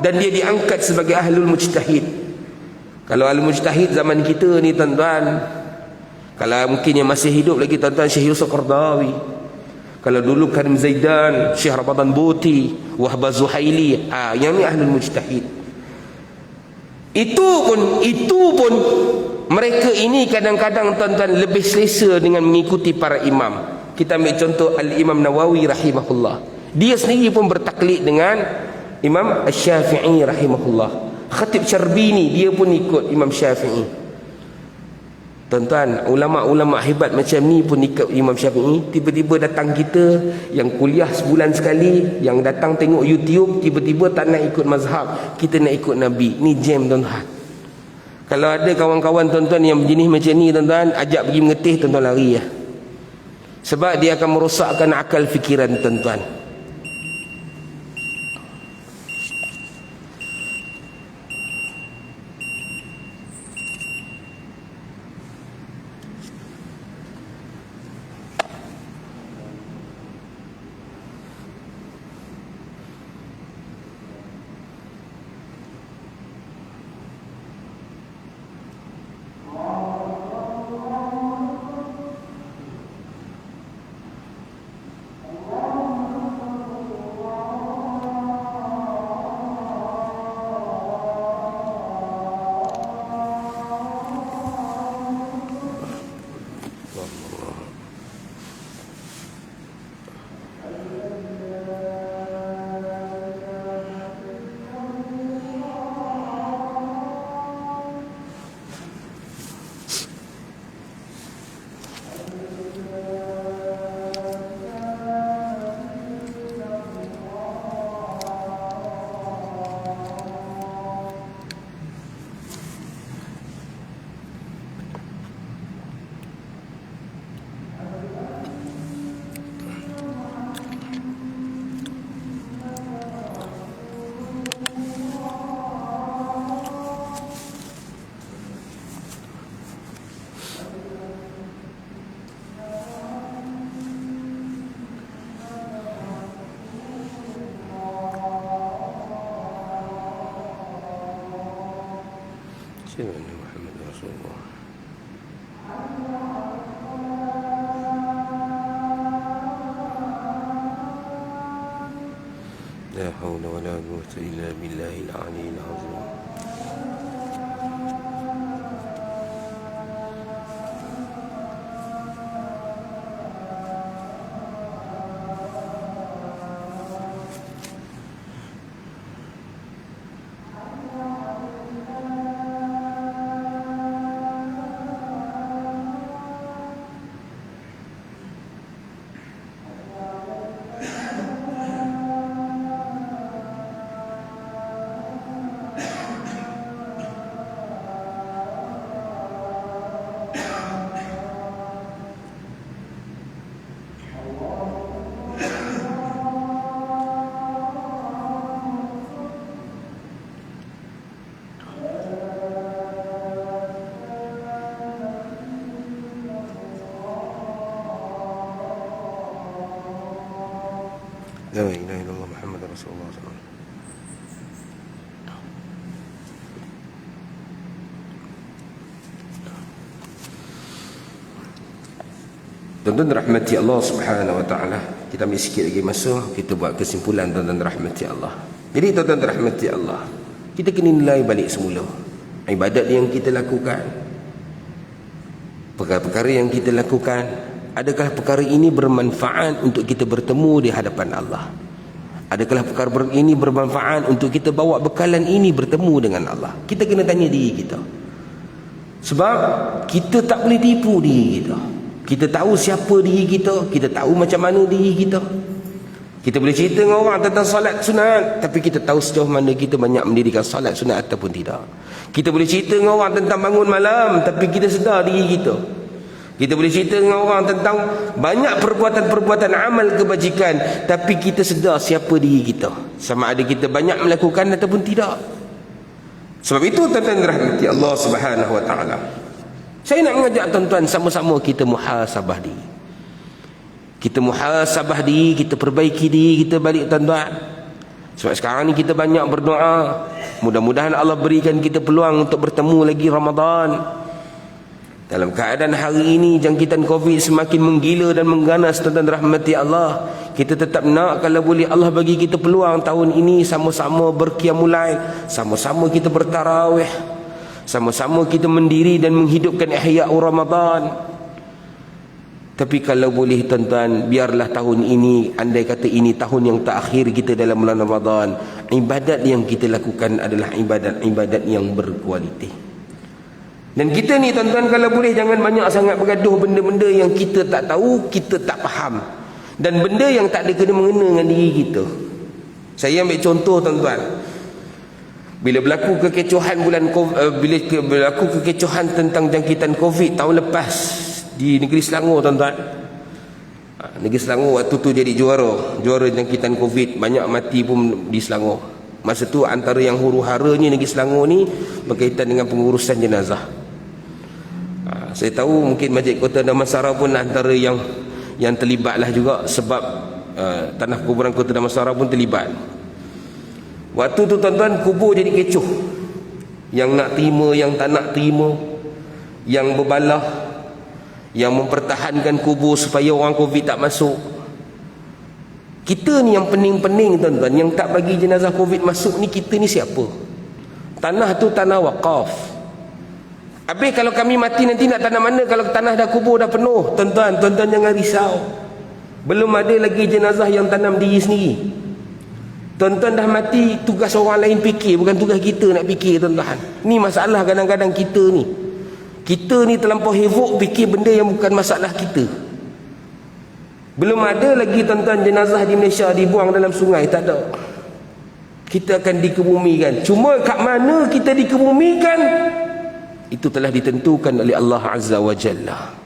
dan dia diangkat sebagai ahlul mujtahid. Kalau ahlul mujtahid zaman kita ni tuan-tuan, kalau mungkin yang masih hidup lagi tuan-tuan, Syekh Yusuf Qardawi. Kalau dulu Karim Zaidan, Syekh Ramadan Buti, Wahbah Zuhaili, yang ni ahlul mujtahid. Itu pun mereka ini kadang-kadang tuan-tuan lebih selesa dengan mengikuti para imam. Kita ambil contoh Al-Imam Nawawi rahimahullah. Dia sendiri pun bertaklid dengan Imam Asy-Syafi'i rahimahullah. Khatib Syarbini dia pun ikut Imam Syafi'i. Tuan-tuan, ulama-ulama hebat macam ni pun ikut Imam Syafi'i. Tiba-tiba datang kita yang kuliah sebulan sekali, yang datang tengok YouTube, tiba-tiba tak nak ikut mazhab, kita nak ikut Nabi. Ni jam, tuan-tuan. Kalau ada kawan-kawan tuan-tuan yang berjenis macam ni, tuan-tuan, ajak pergi mengetih, tuan-tuan lari ya. Sebab dia akan merosakkan akal fikiran tuan-tuan. Sayyidina Muhammad Rasulullah. La hawla wa la quwwata illa billahil aliyyil azim. La ilaha illallah Muhammad Rasulullah SAW. Tuan-tuan rahmati Allah Subhanahu wa taala. Kita ambil sikit lagi masa, kita buat kesimpulan tuan-tuan rahmati Allah. Jadi tuan-tuan rahmati Allah, kita kena nilai balik semula ibadat yang kita lakukan. Perkara-perkara yang kita lakukan, adakah perkara ini bermanfaat untuk kita bertemu di hadapan Allah? Adakah perkara ini bermanfaat untuk kita bawa bekalan ini bertemu dengan Allah? Kita kena tanya diri kita. Sebab kita tak boleh tipu diri kita. Kita tahu siapa diri kita, kita tahu macam mana diri kita. Kita boleh cerita dengan orang tentang solat sunat, tapi kita tahu sejauh mana kita banyak mendirikan solat sunat ataupun tidak. Kita boleh cerita dengan orang tentang bangun malam, tapi kita sedar diri kita. Kita boleh cerita dengan orang tentang banyak perbuatan-perbuatan amal kebajikan, tapi kita sedar siapa diri kita, sama ada kita banyak melakukan ataupun tidak. Sebab itu tuan-tuan rahmati Allah Subhanahu wa taala, saya nak mengajak tuan-tuan sama-sama kita muhasabah diri. Kita muhasabah diri, kita perbaiki diri kita balik tuan-tuan. Sebab sekarang ni kita banyak berdoa, mudah-mudahan Allah berikan kita peluang untuk bertemu lagi Ramadan. Dalam keadaan hari ini jangkitan Covid semakin menggila dan mengganas, tuan-tuan rahmati Allah, kita tetap nak kalau boleh Allah bagi kita peluang tahun ini sama-sama berqiyamul lail, sama-sama kita bertarawih, sama-sama kita mendiri dan menghidupkan Ihya'ur Ramadan. Tapi kalau boleh tuan-tuan, biarlah tahun ini, andai kata ini tahun yang terakhir kita dalam bulan Ramadan, ibadat yang kita lakukan adalah ibadat-ibadat yang berkualiti. Dan kita ni tuan-tuan, kalau boleh jangan banyak sangat bergaduh benda-benda yang kita tak tahu, kita tak faham, dan benda yang tak ada kena mengena dengan diri kita. Saya ambil contoh tuan-tuan, bila berlaku kekecohan bila berlaku kekecohan tentang jangkitan Covid tahun lepas di negeri Selangor tuan-tuan. Negeri Selangor waktu tu jadi juara jangkitan Covid, banyak mati pun di Selangor. Masa tu antara yang huru-haranya negeri Selangor ni berkaitan dengan pengurusan jenazah. Saya tahu mungkin Masjid Kota Damansara pun antara yang terlibat lah juga, sebab tanah kuburan Kota Damansara pun terlibat. Waktu tu tuan-tuan, kubur jadi kecoh. Yang nak terima, yang tak nak terima, yang berbalah, yang mempertahankan kubur supaya orang Covid tak masuk. Kita ni yang pening-pening tuan-tuan, yang tak bagi jenazah Covid masuk ni, kita ni siapa? Tanah tu tanah wakaf. Habis kalau kami mati nanti nak tanah mana kalau tanah dah kubur dah penuh? Tuan-tuan jangan risau. Belum ada lagi jenazah yang tanam diri sendiri. Tuan-tuan dah mati, tugas orang lain fikir, bukan tugas kita nak fikir tuan-tuan. Ni masalah kadang-kadang kita ni. Kita ni terlampau hevok fikir benda yang bukan masalah kita. Belum ada lagi tuan-tuan jenazah di Malaysia dibuang dalam sungai, tak ada. Kita akan dikebumikan. Cuma kat mana kita dikebumikan, itu telah ditentukan oleh Allah Azza wa Jalla.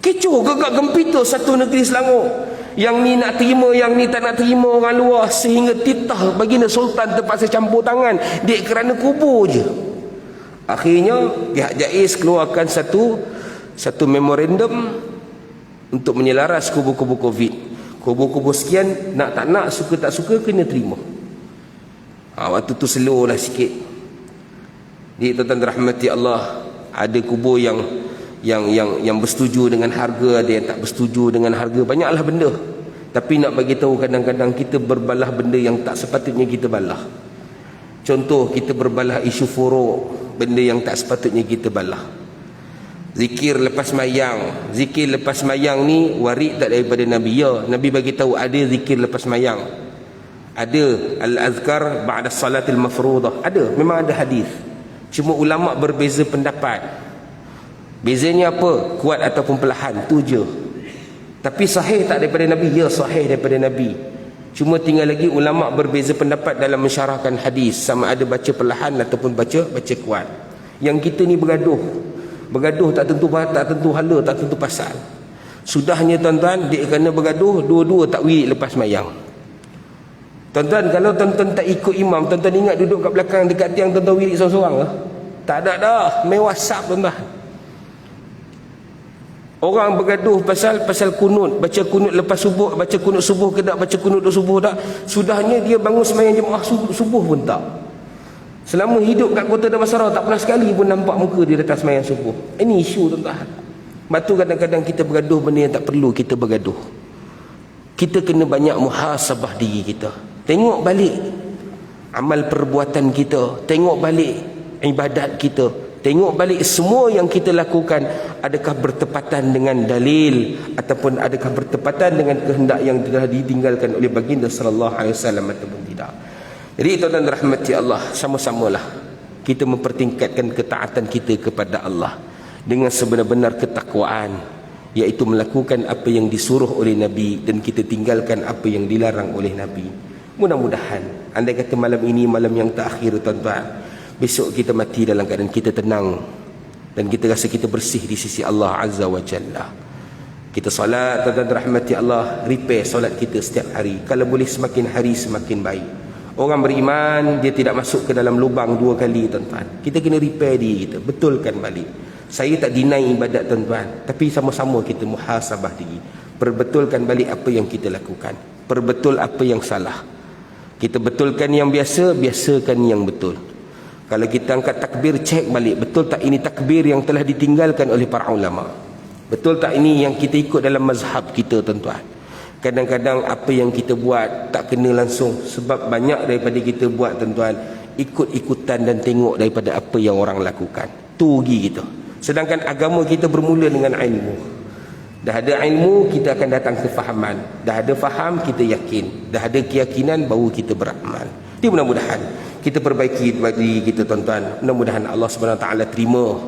Kecoh gegak gempita satu negeri Selangor. Yang ni nak terima, yang ni tak nak terima orang luar, sehingga titah baginda Sultan terpaksa campur tangan dek kerana kubur je. Akhirnya pihak JAIS keluarkan satu memorandum untuk menyelaras kubur-kubur Covid. Kubur-kubur sekian, nak tak nak, suka tak suka, kena terima. Waktu tu slow lah sikit. Jadi tuan-tuan rahmati Allah, ada kubur yang bersetuju dengan harga, ada yang tak bersetuju dengan harga, banyaklah benda. Tapi nak bagi tahu, kadang-kadang kita berbalah benda yang tak sepatutnya kita balah. Contoh, kita berbalah isu furuk, benda yang tak sepatutnya kita balah. Zikir lepas mayang. Zikir lepas mayang ni warid tak daripada Nabi? Ya, Nabi bagi tahu ada zikir lepas mayang. Ada al-azkar ba'da salatil mafruḍah. Ada, memang ada hadis. Cuma ulama berbeza pendapat. Bezanya apa? Kuat ataupun perlahan, tu je. Tapi sahih tak daripada Nabi? Ya, sahih daripada Nabi. Cuma tinggal lagi ulama berbeza pendapat dalam mensyarahkan hadis, sama ada baca perlahan ataupun baca kuat. Yang kita ni bergaduh tak tentu hala, tak tentu pasal. Sudahnya tuan-tuan, dia kena bergaduh, dua-dua tak wirid lepas mayang. Tuan-tuan, kalau tuan-tuan tak ikut imam, tuan-tuan ingat duduk kat belakang dekat tiang, tuan-tuan wirid seorang-seorang lah? Tak ada dah, main WhatsApp tuan-tuan. Orang bergaduh pasal kunut, baca kunut lepas subuh, baca kunut subuh ke tak, baca kunut subuh tak. Sudahnya dia bangun sembahyang jemaah subuh pun tak. Selama hidup kat Kota Damansara tak pernah sekali pun nampak muka dia datang sembahyang subuh. Ini isu tuan-tuan. Sebab tu kadang-kadang kita bergaduh benda yang tak perlu kita bergaduh. Kita kena banyak muhasabah diri kita. Tengok balik amal perbuatan kita, tengok balik ibadat kita, tengok balik semua yang kita lakukan, adakah bertepatan dengan dalil ataupun adakah bertepatan dengan kehendak yang telah ditinggalkan oleh baginda sallallahu alaihi wasallam ataupun tidak. Jadi tuan-tuan rahmati Allah, sama-samalah kita mempertingkatkan ketaatan kita kepada Allah dengan sebenar-benar ketakwaan, iaitu melakukan apa yang disuruh oleh Nabi dan kita tinggalkan apa yang dilarang oleh Nabi. Mudah-mudahan andai kata malam ini malam yang terakhir tuan-tuan, besok kita mati dalam keadaan kita tenang dan kita rasa kita bersih di sisi Allah Azza wa Jalla. Kita solat tuan-tuan rahmati Allah, repair solat kita setiap hari. Kalau boleh semakin hari semakin baik. Orang beriman dia tidak masuk ke dalam lubang dua kali tuan-tuan. Kita kena repair diri kita, betulkan balik. Saya tak deny ibadat tuan-tuan, tapi sama-sama kita muhasabah diri, perbetulkan balik apa yang kita lakukan, perbetul apa yang salah. Kita betulkan yang biasa, biasakan yang betul. Kalau kita angkat takbir, cek balik, betul tak ini takbir yang telah ditinggalkan oleh para ulama? Betul tak ini yang kita ikut dalam mazhab kita tuan-tuan? Kadang-kadang apa yang kita buat tak kena langsung, sebab banyak daripada kita buat tuan-tuan ikut-ikutan dan tengok daripada apa yang orang lakukan. Tu rugi kita. Sedangkan agama kita bermula dengan ilmu. Dah ada ilmu, kita akan datang kefahaman. Dah ada faham, kita yakin. Dah ada keyakinan, baru kita beramal. Jadi mudah-mudahan kita perbaiki diri kita tuan-tuan. Mudah-mudahan Allah SWT terima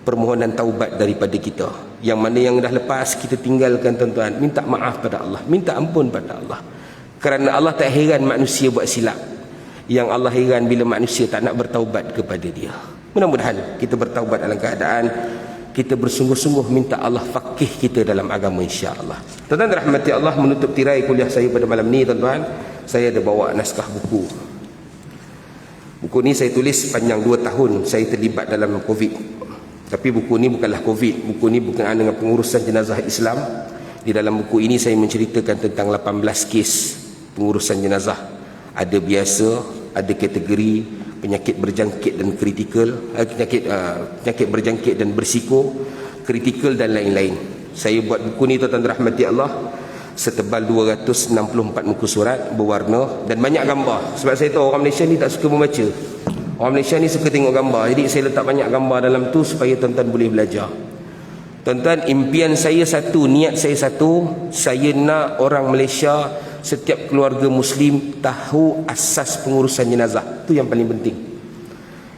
permohonan taubat daripada kita. Yang mana yang dah lepas kita tinggalkan tuan-tuan, minta maaf pada Allah, minta ampun pada Allah. Kerana Allah tak heran manusia buat silap. Yang Allah heran bila manusia tak nak bertaubat kepada dia. Mudah-mudahan kita bertaubat dalam keadaan kita bersungguh-sungguh minta Allah faqih kita dalam agama, insya-Allah. Tuan-tuan rahmati Allah, menutup tirai kuliah saya pada malam ni tuan-tuan, saya ada bawa naskah buku. Buku ni saya tulis sepanjang 2 tahun saya terlibat dalam COVID. Tapi buku ni bukanlah COVID. Buku ni berkenaan dengan pengurusan jenazah Islam. Di dalam buku ini saya menceritakan tentang 18 kes pengurusan jenazah. Ada biasa, ada kategori, penyakit berjangkit dan kritikal, penyakit berjangkit dan berisiko, kritikal dan lain-lain. Saya buat buku ni tuan-tuan rahmati Allah setebal 264 muka surat berwarna dan banyak gambar. Sebab saya tahu orang Malaysia ni tak suka membaca. Orang Malaysia ni suka tengok gambar. Jadi saya letak banyak gambar dalam tu supaya tuan-tuan boleh belajar. Tuan-tuan, impian saya satu, niat saya satu, saya nak orang Malaysia, setiap keluarga Muslim tahu asas pengurusan jenazah. Itu yang paling penting.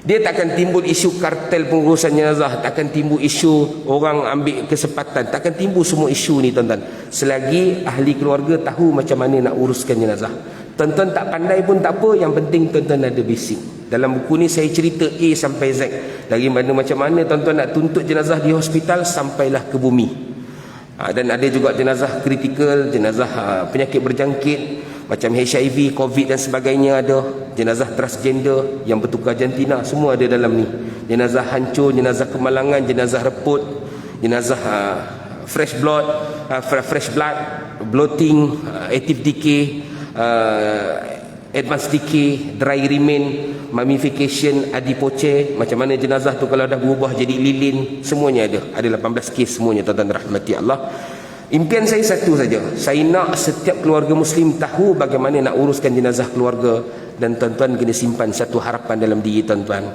Dia takkan timbul isu kartel pengurusan jenazah, takkan timbul isu orang ambil kesempatan, takkan timbul semua isu ni tuan-tuan, selagi ahli keluarga tahu macam mana nak uruskan jenazah. Tuan-tuan tak pandai pun tak apa, yang penting tuan-tuan ada basic. Dalam buku ni saya cerita A sampai Z, dari mana macam mana tuan-tuan nak tuntut jenazah di hospital sampailah ke bumi. Dan ada juga jenazah kritikal, jenazah penyakit berjangkit macam HIV, COVID dan sebagainya ada. Jenazah transgender yang bertukar jantina, semua ada dalam ni. Jenazah hancur, jenazah kemalangan, jenazah reput, jenazah fresh blood, bloating, active decay, advanced decay, dry remain, mummification, adipoce, macam mana jenazah tu kalau dah berubah jadi lilin, semuanya ada. Ada 18 kes semuanya tuan-tuan rahmati Allah. Impian saya satu saja. Saya nak setiap keluarga Muslim tahu bagaimana nak uruskan jenazah keluarga, dan tuan-tuan kena simpan satu harapan dalam diri tuan-tuan.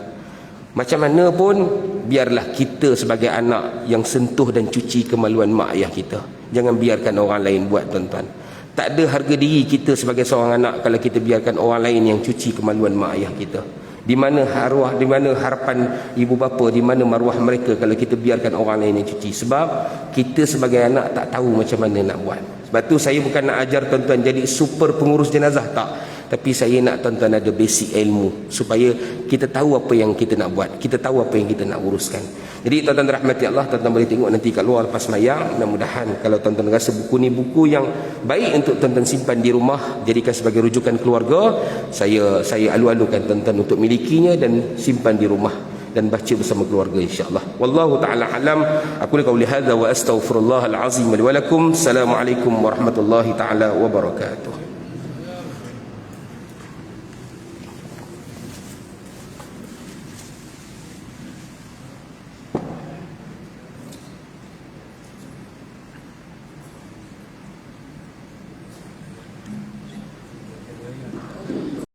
Macam mana pun biarlah kita sebagai anak yang sentuh dan cuci kemaluan mak ayah kita. Jangan biarkan orang lain buat tuan-tuan. Tak ada harga diri kita sebagai seorang anak kalau kita biarkan orang lain yang cuci kemaluan mak ayah kita. Di mana arwah, di mana harapan ibu bapa, di mana maruah mereka kalau kita biarkan orang lain yang cuci. Sebab kita sebagai anak tak tahu macam mana nak buat. Sebab tu saya bukan nak ajar tuan-tuan jadi super pengurus jenazah, tak. Tapi saya nak tuan-tuan ada basic ilmu supaya kita tahu apa yang kita nak buat, kita tahu apa yang kita nak uruskan. Jadi tuan-tuan rahmati Allah, tuan-tuan boleh tengok nanti kat luar lepas mayang. Mudah-mudahan kalau tuan-tuan rasa buku ni buku yang baik untuk tuan-tuan simpan di rumah, jadikan sebagai rujukan keluarga, saya alu-alukan tuan-tuan untuk milikinya dan simpan di rumah dan baca bersama keluarga, insya-Allah. Wallahu taala alam. Aku qauli hadza wa astaghfirullahal azim li wa lakum. Assalamualaikum warahmatullahi taala wabarakatuh.